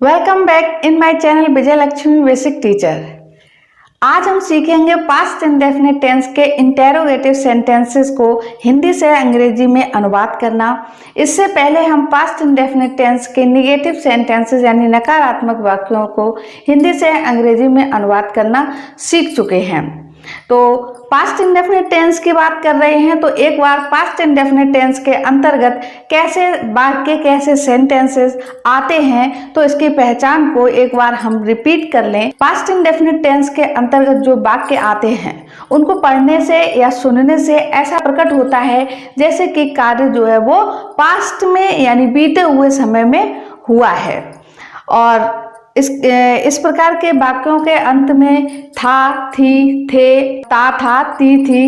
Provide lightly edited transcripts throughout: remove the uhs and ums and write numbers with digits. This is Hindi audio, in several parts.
Welcome back in my channel Vijay Lakshmi basic teacher. आज हम सीखेंगे पास्ट इंडेफिनिट टेंस के इंटेरोगेटिव सेंटेंसेस को हिंदी से अंग्रेजी में अनुवाद करना। इससे पहले हम पास्ट इंडेफिनिट टेंस के निगेटिव सेंटेंसेस यानी नकारात्मक वाक्यों को हिंदी से अंग्रेजी में अनुवाद करना सीख चुके हैं। तो पास्ट इंडेफिनिट टेंस की बात कर रहे हैं तो एक बार पास्ट इंडेफिनिट टेंस के अंतर्गत कैसे वाक्य कैसे सेंटेंसेस आते हैं तो इसकी पहचान को एक बार हम रिपीट कर लें। पास्ट इंडेफिनिट टेंस के अंतर्गत जो वाक्य आते हैं उनको पढ़ने से या सुनने से ऐसा प्रकट होता है जैसे कि कार्य जो है वो पास्ट में यानी बीते हुए समय में हुआ है। और इस प्रकार के वाक्यों के अंत में था, थी, थे, ता, था, ती, थी,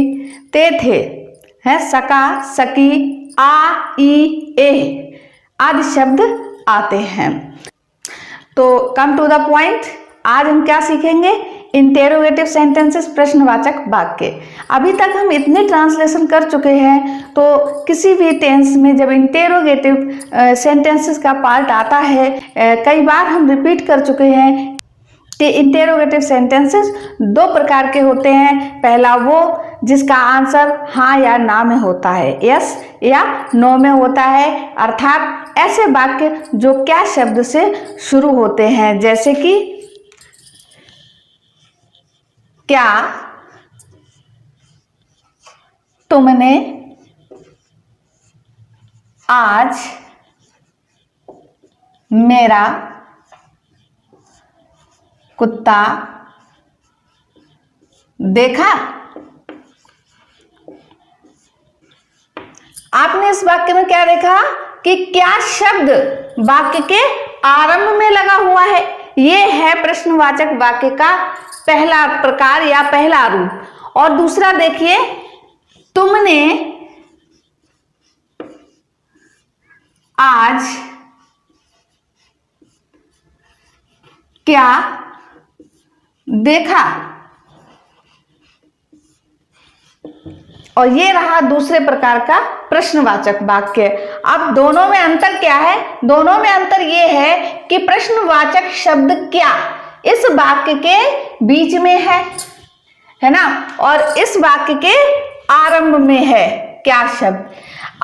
ते, थे, है, सका, सकी, आ, ई, ए आदि शब्द आते हैं। तो कम टू द पॉइंट, आज हम क्या सीखेंगे? इंटेरोगेटिव सेंटेंसेस, प्रश्नवाचक वाक्य। अभी तक हम इतने ट्रांसलेशन कर चुके हैं तो किसी भी टेंस में जब इंटेरोगेटिव सेंटेंसेस का पार्ट आता है, कई बार हम रिपीट कर चुके हैं कि इंटेरोगेटिव सेंटेंसेस दो प्रकार के होते हैं। पहला वो जिसका आंसर हाँ या ना में होता है, यस या नो में होता है, अर्थात ऐसे वाक्य जो क्या शब्द से शुरू होते हैं, जैसे कि क्या तुमने आज मेरा कुत्ता देखा? आपने इस वाक्य में क्या देखा कि क्या शब्द वाक्य के आरंभ में लगा हुआ है। यह है प्रश्नवाचक वाक्य का पहला प्रकार या पहला रूप। और दूसरा देखिए, तुमने आज क्या देखा? और ये रहा दूसरे प्रकार का प्रश्नवाचक वाक्य। अब दोनों में अंतर क्या है? दोनों में अंतर ये है कि प्रश्नवाचक शब्द क्या इस वाक्य के बीच में है ना, और इस वाक्य के आरंभ में है क्या शब्द।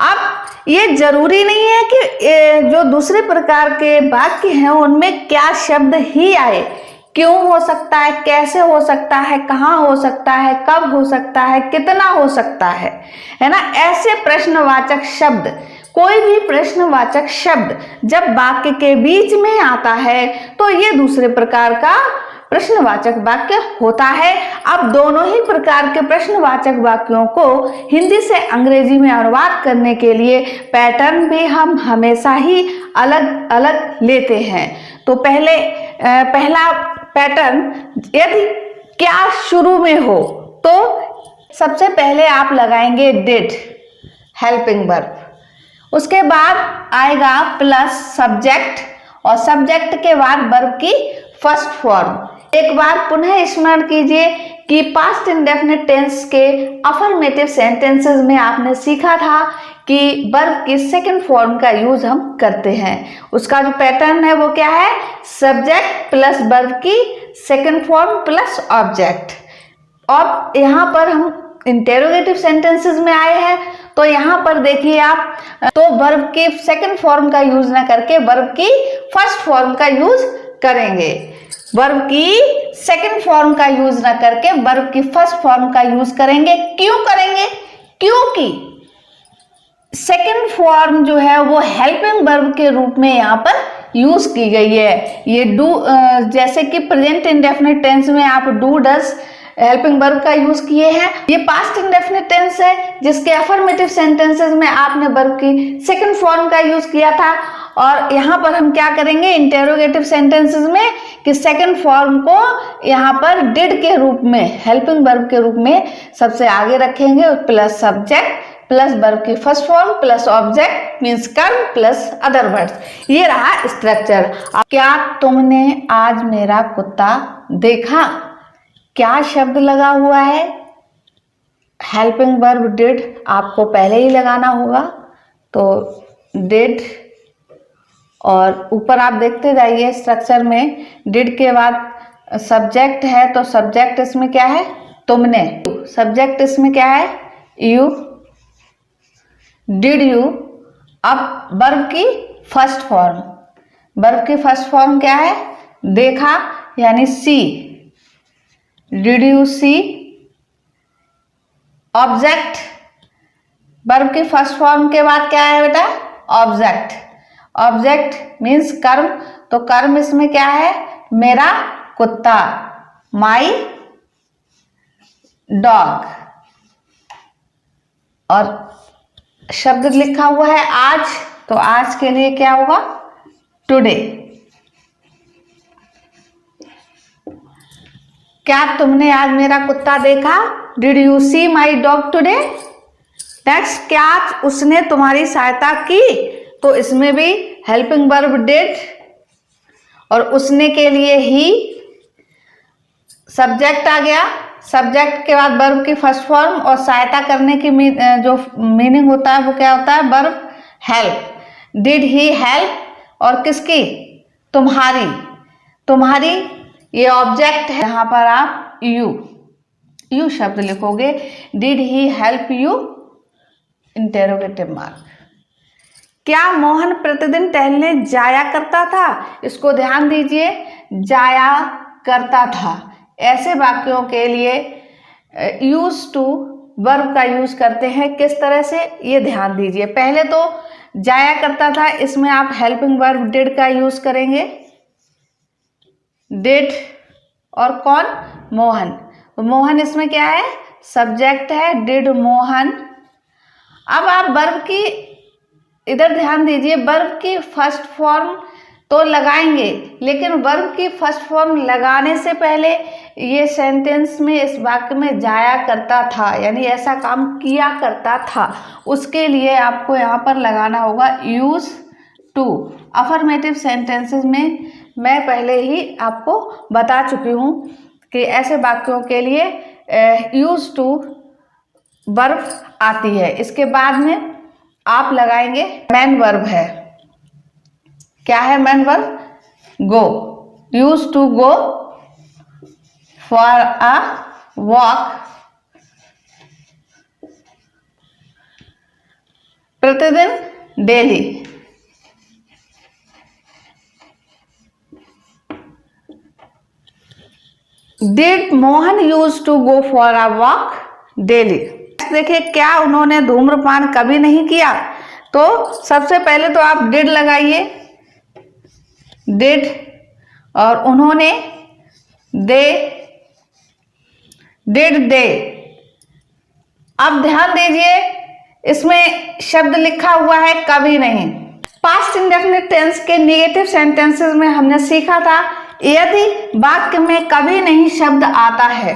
अब ये जरूरी नहीं है कि जो दूसरे प्रकार के वाक्य हैं उनमें क्या शब्द ही आए। क्यों हो सकता है, कैसे हो सकता है, कहाँ हो सकता है, कब हो सकता है, कितना हो सकता है ना। ऐसे प्रश्नवाचक शब्द, कोई भी प्रश्नवाचक शब्द जब वाक्य के बीच में आता है तो ये दूसरे प्रकार का प्रश्नवाचक वाक्य होता है। अब दोनों ही प्रकार के प्रश्नवाचक वाक्यों को हिंदी से अंग्रेजी में अनुवाद करने के लिए पैटर्न भी हम हमेशा ही अलग अलग लेते हैं। तो पहला पैटर्न, यदि क्या शुरू में हो तो सबसे पहले आप लगाएंगे डिड, हेल्पिंग वर्ब। उसके बाद आएगा प्लस सब्जेक्ट, और सब्जेक्ट के बाद वर्ब की फर्स्ट फॉर्म। एक बार पुनः स्मरण कीजिए कि पास्ट इंडेफिनिट टेंस के अफर्मेटिव सेंटेंसेस में आपने सीखा था कि वर्ब की सेकंड फॉर्म का यूज हम करते हैं। उसका जो पैटर्न है वो क्या है? सब्जेक्ट प्लस वर्ब की सेकंड फॉर्म प्लस ऑब्जेक्ट। और यहाँ पर हम इंटेरोगेटिव सेंटेंसेस में आए हैं तो यहाँ पर देखिए आप, तो वर्ब की सेकंड फॉर्म का यूज ना करके वर्ब की फर्स्ट फॉर्म का यूज करेंगे। वर्ब की सेकंड फॉर्म का यूज ना करके वर्ब की फर्स्ट फॉर्म का यूज करेंगे। क्यों करेंगे? क्योंकि सेकंड फॉर्म जो है वो हेल्पिंग वर्ब के रूप में यहाँ पर यूज की गई है। ये डू, जैसे कि प्रेजेंट इंडेफिनिट टेंस में आप डू, डज हेल्पिंग वर्ब का यूज किए हैं। ये पास्ट इंडेफिनिट टेंस है जिसके अफर्मेटिव सेंटेंसेस में आपने वर्ब की सेकंड फॉर्म का यूज किया था। और यहाँ पर हम क्या करेंगे इंटेरोगेटिव सेंटेंसेस में कि सेकंड फॉर्म को यहाँ पर डिड के रूप में, हेल्पिंग वर्ब के रूप में सबसे आगे रखेंगे, प्लस सब्जेक्ट प्लस वर्ब की first form plus object means कर्म प्लस अदर वर्ड्स। ये रहा स्ट्रक्चर। क्या तुमने आज मेरा कुत्ता देखा? क्या शब्द लगा हुआ है? हेल्पिंग वर्ब डिड आपको पहले ही लगाना होगा, तो डिड और ऊपर आप देखते जाइए स्ट्रक्चर में डिड के बाद सब्जेक्ट है, तो सब्जेक्ट इसमें क्या है, तुमने। सब्जेक्ट इसमें क्या है, यू। Did you. अब वर्ब की फर्स्ट फॉर्म, वर्ब की फर्स्ट फॉर्म क्या है, देखा यानी see. Did you see. Object, verb की फर्स्ट फॉर्म के बाद क्या है बेटा, ऑब्जेक्ट। ऑब्जेक्ट मीन्स कर्म, तो कर्म इसमें क्या है, मेरा कुत्ता, माई डॉग। और शब्द लिखा हुआ है आज, तो आज के लिए क्या होगा, टुडे। क्या तुमने आज मेरा कुत्ता देखा, did you see my dog today. Next, क्या उसने तुम्हारी सहायता की, तो इसमें भी हेल्पिंग वर्ब डिड, और उसने के लिए ही। सब्जेक्ट आ गया, सब्जेक्ट के बाद वर्ब की फर्स्ट फॉर्म, और सहायता करने की जो मीनिंग होता है वो क्या होता है, verb help. Did he help, और किसकी, तुम्हारी। तुम्हारी ये ऑब्जेक्ट है, यहां पर आप यू शब्द लिखोगे। Did he help you, interrogative mark. क्या मोहन प्रतिदिन टहलने जाया करता था, इसको ध्यान दीजिए, जाया करता था। ऐसे वाक्यों के लिए यूज टू वर्ब का यूज करते हैं, किस तरह से, ये ध्यान दीजिए। पहले तो जाया करता था, इसमें आप हेल्पिंग वर्ब डिड का यूज करेंगे, डिड, और कौन, मोहन। तो मोहन इसमें क्या है, सब्जेक्ट है, डिड मोहन। अब आप वर्ब की इधर ध्यान दीजिए, वर्ब की फर्स्ट फॉर्म तो लगाएंगे, लेकिन वर्ब की फर्स्ट फॉर्म लगाने से पहले ये सेंटेंस में, इस वाक्य में जाया करता था यानी ऐसा काम किया करता था, उसके लिए आपको यहाँ पर लगाना होगा यूज टू। अफर्मेटिव सेंटेंसेस में मैं पहले ही आपको बता चुकी हूँ कि ऐसे वाक्यों के लिए यूज टू वर्ब आती है। इसके बाद में आप लगाएंगे मैन वर्ब है। क्या है main verb, go. Use to go for a walk, प्रतिदिन, daily. Did Mohan use to go for a walk daily. देखिए, क्या उन्होंने धूम्रपान कभी नहीं किया, तो सबसे पहले तो आप डिड लगाइए, डिड, और उन्होंने, दे, डिड दे। अब ध्यान दीजिए, इसमें शब्द लिखा हुआ है कभी नहीं। पास्ट इंडेफिनिट टेंस के नेगेटिव सेंटेंसेस में हमने सीखा था, यदि वाक्य में कभी नहीं शब्द आता है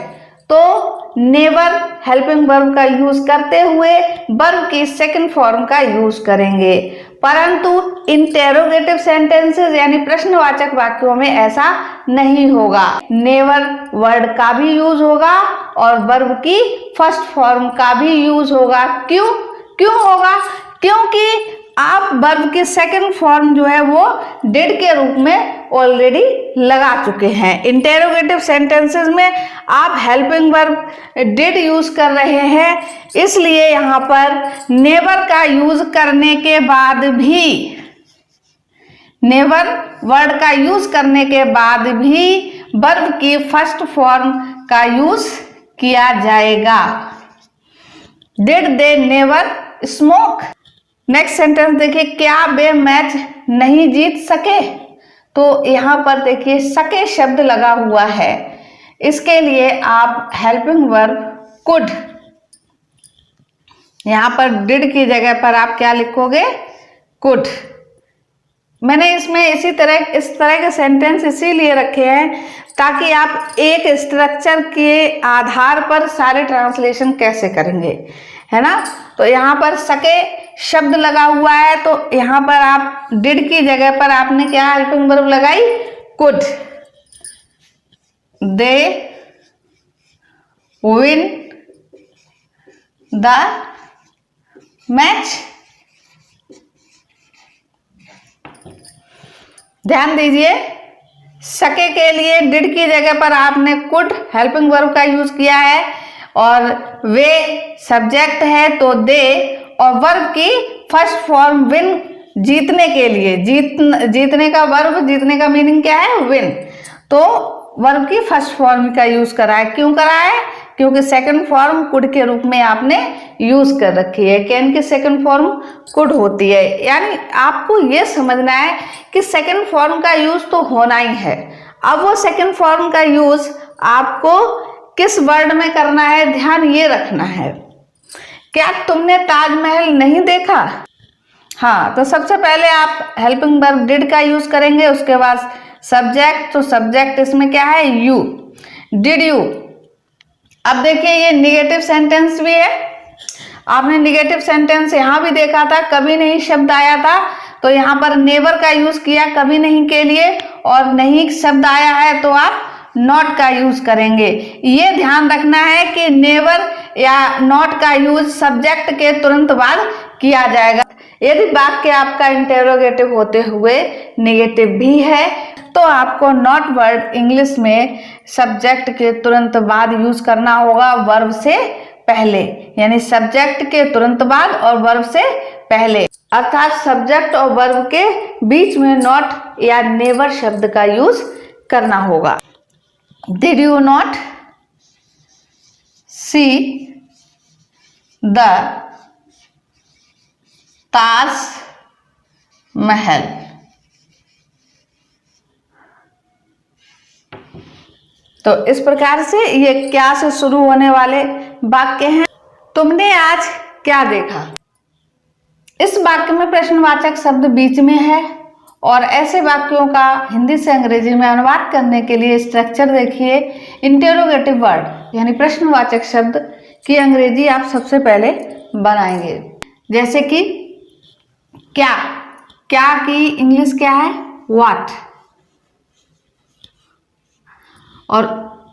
तो नेवर हेल्पिंग वर्ब का यूज करते हुए वर्ब की सेकंड फॉर्म का यूज करेंगे, परंतु इंटेरोगेटिव सेंटेंसेस यानी प्रश्नवाचक वाक्यों में ऐसा नहीं होगा। नेवर वर्ड का भी यूज होगा और वर्ब की फर्स्ट फॉर्म का भी यूज होगा। क्यों होगा, क्योंकि आप वर्ब की सेकंड फॉर्म जो है वो डिड के रूप में ऑलरेडी लगा चुके हैं। इंटेरोगेटिव सेंटेंसेस में आप हेल्पिंग वर्ब डिड यूज कर रहे हैं, इसलिए यहां पर नेवर का यूज करने के बाद भी, नेवर वर्ड का यूज करने के बाद भी वर्ब की फर्स्ट फॉर्म का यूज किया जाएगा। Did they never smoke. Next sentence देखिए, क्या वे मैच नहीं जीत सके, तो यहां पर देखिए सके शब्द लगा हुआ है, इसके लिए आप हेल्पिंग वर्ब कुड, यहां पर डिड की जगह पर आप क्या लिखोगे, कुड। मैंने इसमें इस तरह के सेंटेंस इसीलिए रखे हैं ताकि आप एक स्ट्रक्चर के आधार पर सारे ट्रांसलेशन कैसे करेंगे, है ना। तो यहाँ पर सके शब्द लगा हुआ है, तो यहाँ पर आप डिड की जगह पर आपने क्या हेल्पिंग वर्ब लगाई, could. They win the match. ध्यान दीजिए, सके के लिए डिड की जगह पर आपने कुड हेल्पिंग वर्ब का यूज किया है, और वे सब्जेक्ट है तो दे, और वर्ब की फर्स्ट फॉर्म विन, जीतने के लिए, जीतने का वर्ब, जीतने का मीनिंग क्या है, विन। तो वर्ब की फर्स्ट फॉर्म का यूज करा है। क्यों करा है? क्योंकि सेकंड फॉर्म कुड के रूप में आपने यूज कर रखी है। कैन की सेकंड फॉर्म कुड होती है, यानी आपको यह समझना है कि सेकंड फॉर्म का यूज तो होना ही है। अब वो सेकंड फॉर्म का यूज आपको किस वर्ड में करना है, ध्यान ये रखना है। क्या तुमने ताजमहल नहीं देखा? हाँ, तो सबसे पहले आप हेल्पिंग वर्ब डिड का यूज करेंगे, उसके बाद सब्जेक्ट, तो सब्जेक्ट इसमें क्या है, यू, डिड यू। अब देखिए ये निगेटिव सेंटेंस भी है, आपने निगेटिव सेंटेंस यहां भी देखा था, कभी नहीं शब्द आया था, तो यहां पर नेवर का यूज किया कभी नहीं के लिए, और नहीं शब्द आया है तो आप नॉट का यूज करेंगे। ये ध्यान रखना है कि नेवर या नॉट का यूज सब्जेक्ट के तुरंत बाद किया जाएगा। यदि वाक्य आपका इंटेरोगेटिव होते हुए नेगेटिव भी है तो आपको नॉट वर्ड इंग्लिश में सब्जेक्ट के तुरंत बाद यूज करना होगा, वर्ब से पहले, यानी सब्जेक्ट के तुरंत बाद और वर्ब से पहले, अर्थात सब्जेक्ट और वर्ब के बीच में नॉट या नेवर शब्द का यूज करना होगा। Did you not see the Taj Mahal? तो इस प्रकार से ये क्या से शुरू होने वाले वाक्य हैं। तुमने आज क्या देखा? इस वाक्य में प्रश्नवाचक शब्द बीच में है, और ऐसे वाक्यों का हिंदी से अंग्रेजी में अनुवाद करने के लिए स्ट्रक्चर देखिए। इंटेरोगेटिव वर्ड यानी प्रश्नवाचक शब्द की अंग्रेजी आप सबसे पहले बनाएंगे, जैसे कि क्या, क्या की इंग्लिश क्या है, व्हाट, और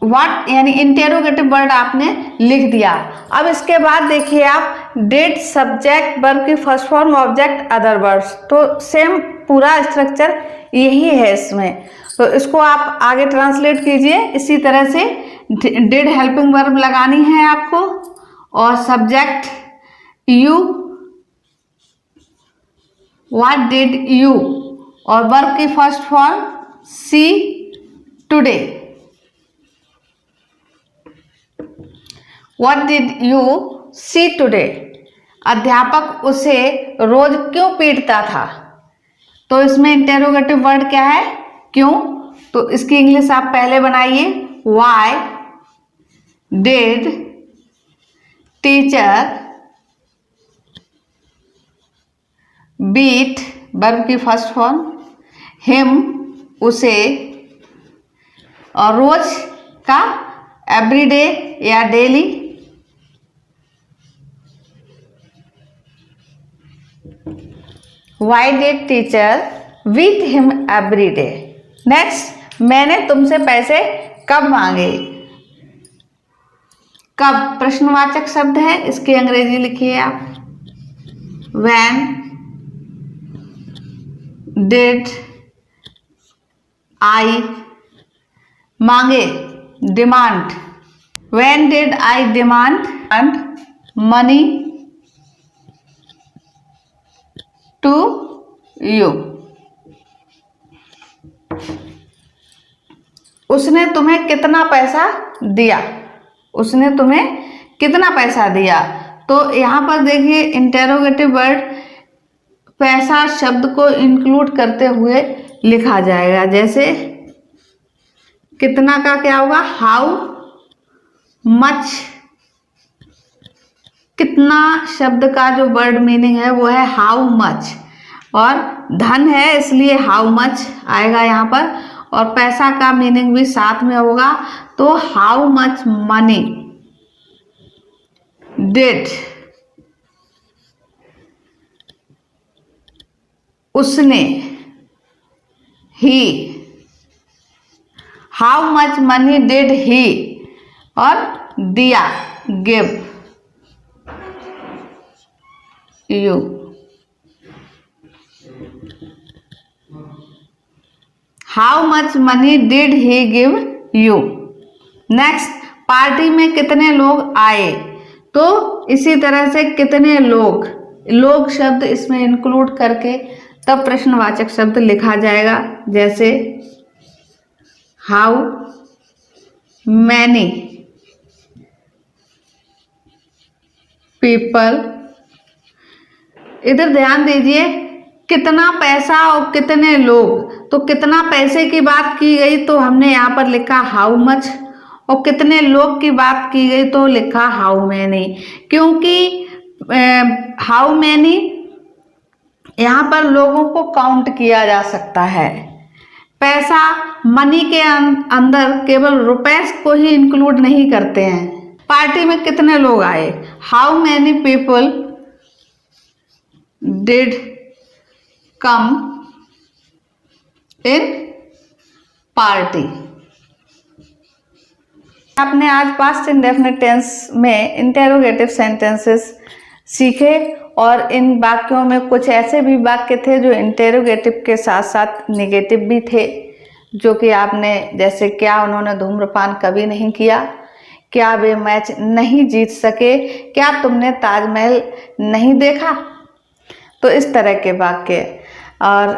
व्हाट यानी इंटेरोगेटिव वर्ड आपने लिख दिया। अब इसके बाद देखिए आप डिड, सब्जेक्ट, वर्ब की first form, object, other words, तो सेम पूरा स्ट्रक्चर यही है इसमें। तो इसको आप आगे ट्रांसलेट कीजिए इसी तरह से। डिड हेल्पिंग वर्ब लगानी है आपको, और subject you, what did you, और वर्ब की first form see today. What did you see today? अध्यापक उसे रोज क्यों पीटता था? तो इसमें इंटेरोगेटिव वर्ड क्या है, क्यों, तो इसकी इंग्लिश आप पहले बनाइए। Why did teacher beat, verb की फर्स्ट फॉर्म, him, उसे, और रोज का एवरीडे या daily, Why did teacher beat him every day? Next, मैंने तुमसे पैसे कब मांगे? कब प्रश्नवाचक शब्द है, इसकी अंग्रेजी लिखिए आप। When did I, मांगे, demand, When did I demand money to you? उसने तुम्हें कितना पैसा दिया? उसने तुम्हें कितना पैसा दिया? तो यहां पर देखिए इंटेरोगेटिव वर्ड पैसा शब्द को इंक्लूड करते हुए लिखा जाएगा, जैसे कितना का क्या होगा, हाउ मच। कितना शब्द का जो वर्ड मीनिंग है वो है हाउ मच, और धन है इसलिए हाउ मच आएगा यहाँ पर, और पैसा का मीनिंग भी साथ में होगा, तो हाउ मच मनी डिड, उसने, he, how much money did he, और दिया, give you. How much money did he give you. Next, party में कितने लोग आए, तो इसी तरह से कितने लोग, लोग शब्द इसमें इंक्लूड करके तब प्रश्नवाचक शब्द लिखा जाएगा। जैसे हाउ मैनी पीपल। इधर ध्यान दीजिए, कितना पैसा और कितने लोग, तो कितना पैसे की बात की गई तो हमने यहाँ पर लिखा हाउ मच, और कितने लोग की बात की गई तो लिखा हाउ मैनी। क्योंकि हाउ मैनी यहाँ पर लोगों को काउंट किया जा सकता है। पैसा मनी के अंदर केवल रुपए को ही इंक्लूड नहीं करते हैं। पार्टी में कितने लोग आए, how many people did come in party. आपने आज पास्ट इंडेफिनिट टेंस में इंटेरोगेटिव सेंटेंसेस सीखे, और इन वाक्यों में कुछ ऐसे भी वाक्य थे जो इंटेरोगेटिव के साथ साथ नेगेटिव भी थे, जो कि आपने, जैसे क्या उन्होंने धूम्रपान कभी नहीं किया, क्या वे मैच नहीं जीत सके, क्या तुमने ताजमहल नहीं देखा, तो इस तरह के वाक्य। और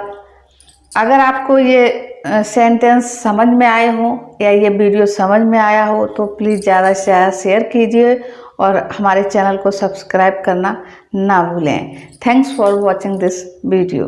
अगर आपको ये सेंटेंस समझ में आए हो या ये वीडियो समझ में आया हो तो प्लीज़ ज़्यादा से ज़्यादा शेयर कीजिए और हमारे चैनल को सब्सक्राइब करना ना भूलें। Thanks for watching this video.